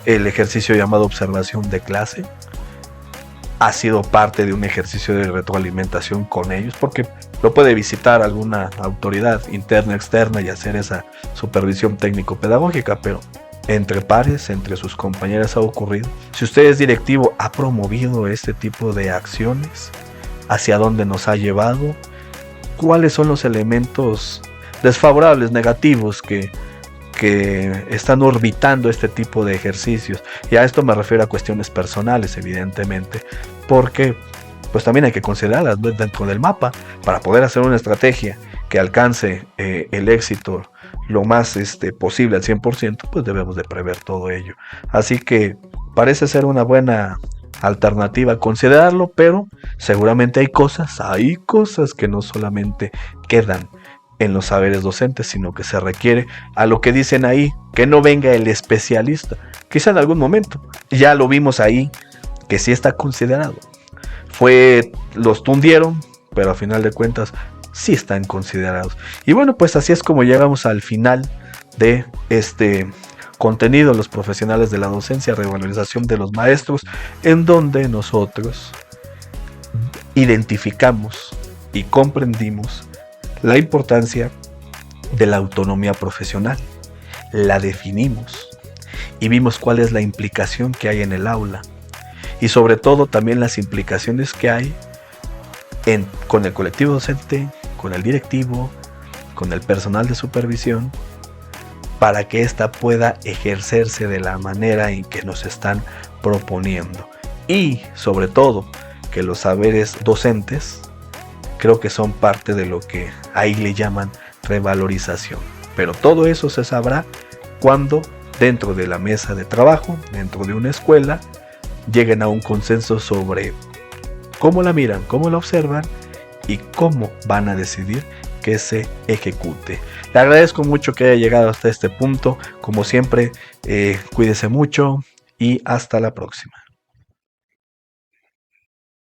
el ejercicio llamado observación de clase? ¿Ha sido parte de un ejercicio de retroalimentación con ellos? Porque lo puede visitar alguna autoridad interna, externa y hacer esa supervisión técnico-pedagógica, pero entre pares, entre sus compañeras ha ocurrido. Si usted es directivo, ¿ha promovido este tipo de acciones? ¿Hacia dónde nos ha llevado? ¿Cuáles son los elementos desfavorables, negativos que están orbitando este tipo de ejercicios? Y a esto me refiero a cuestiones personales, evidentemente, porque pues también hay que considerarlas dentro del mapa para poder hacer una estrategia que alcance el éxito lo más posible al 100%, pues debemos de prever todo ello. Así que parece ser una buena alternativa considerarlo, pero seguramente hay cosas que no solamente quedan en los saberes docentes, sino que se requiere a lo que dicen ahí, que no venga el especialista. Quizá en algún momento, ya lo vimos ahí, que sí está considerado. Los tundieron, pero a final de cuentas sí están considerados. Y bueno, pues así es como llegamos al final de este contenido, los profesionales de la docencia, revalorización de los maestros, en donde nosotros identificamos y comprendimos la importancia de la autonomía profesional, la definimos y vimos cuál es la implicación que hay en el aula y sobre todo también las implicaciones que hay con el colectivo docente, con el directivo, con el personal de supervisión, para que ésta pueda ejercerse de la manera en que nos están proponiendo. Y sobre todo, que los saberes docentes creo que son parte de lo que ahí le llaman revalorización. Pero todo eso se sabrá cuando dentro de la mesa de trabajo, dentro de una escuela, lleguen a un consenso sobre cómo la miran, cómo la observan y cómo van a decidir que se ejecute. Le agradezco mucho que haya llegado hasta este punto. Como siempre, cuídese mucho y hasta la próxima.